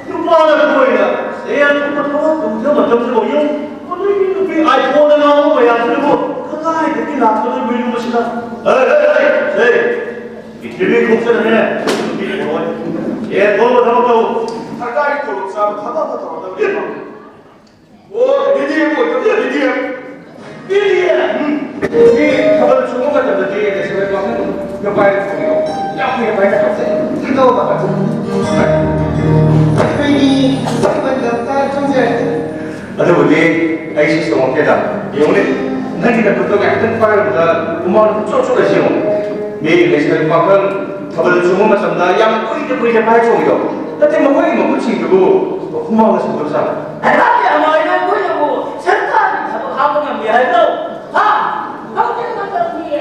누구나 보이나 내야 누구도 누구도 점수고 용 오늘 이 아이폰에 나오는 거야 그리고 그가 이렇게 나서는 보이는 것이다 에이 이 TV 공사는 해 미리 보고 예 너무 잘못하고 가까이 돌아서 하다가 돌아다 그래 오 미디어 뭐 미디어 이 저번 중국가 전에 뒤에 제가 봤는 몇발 중이요 약국에 발작 없어요 상가고 봐가지고 회의 상반장 청재 ada budi ai sih semua kita yang ini nanti kita betul kan file kita umur cucu dah sih ni lesson makan kalau cuma macam dah yang kau itu pai cuma itu tapi mau kau sih tu umur masih besar tapi amal ini kau yang serta kita kamu yang biar tu kau jangan macam ni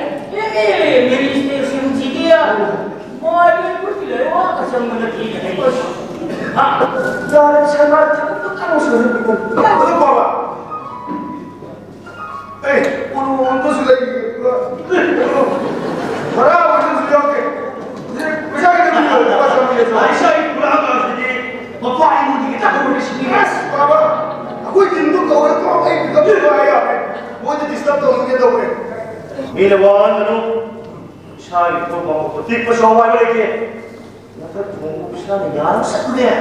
meri isteri dia mau dia pun tidak awak kasih mengerti 야, 제발 뚝뚝하고 소리 이거 야, 너 봐봐. 에이, 오늘 원고수 내기 뭐라 무슨 소리 할게. 왜 자기 들으려 누가 정리해서? Aisyah itu berapa sih bapak ibu kita boleh sini 봐봐. aku itu kau orang kau ini kita beraya. mau jadi disturb tuh mungkin tuh gue. Minawan ano siya itu mau ketik pesawat lagi Dapat tunggu bisa nih satu deh.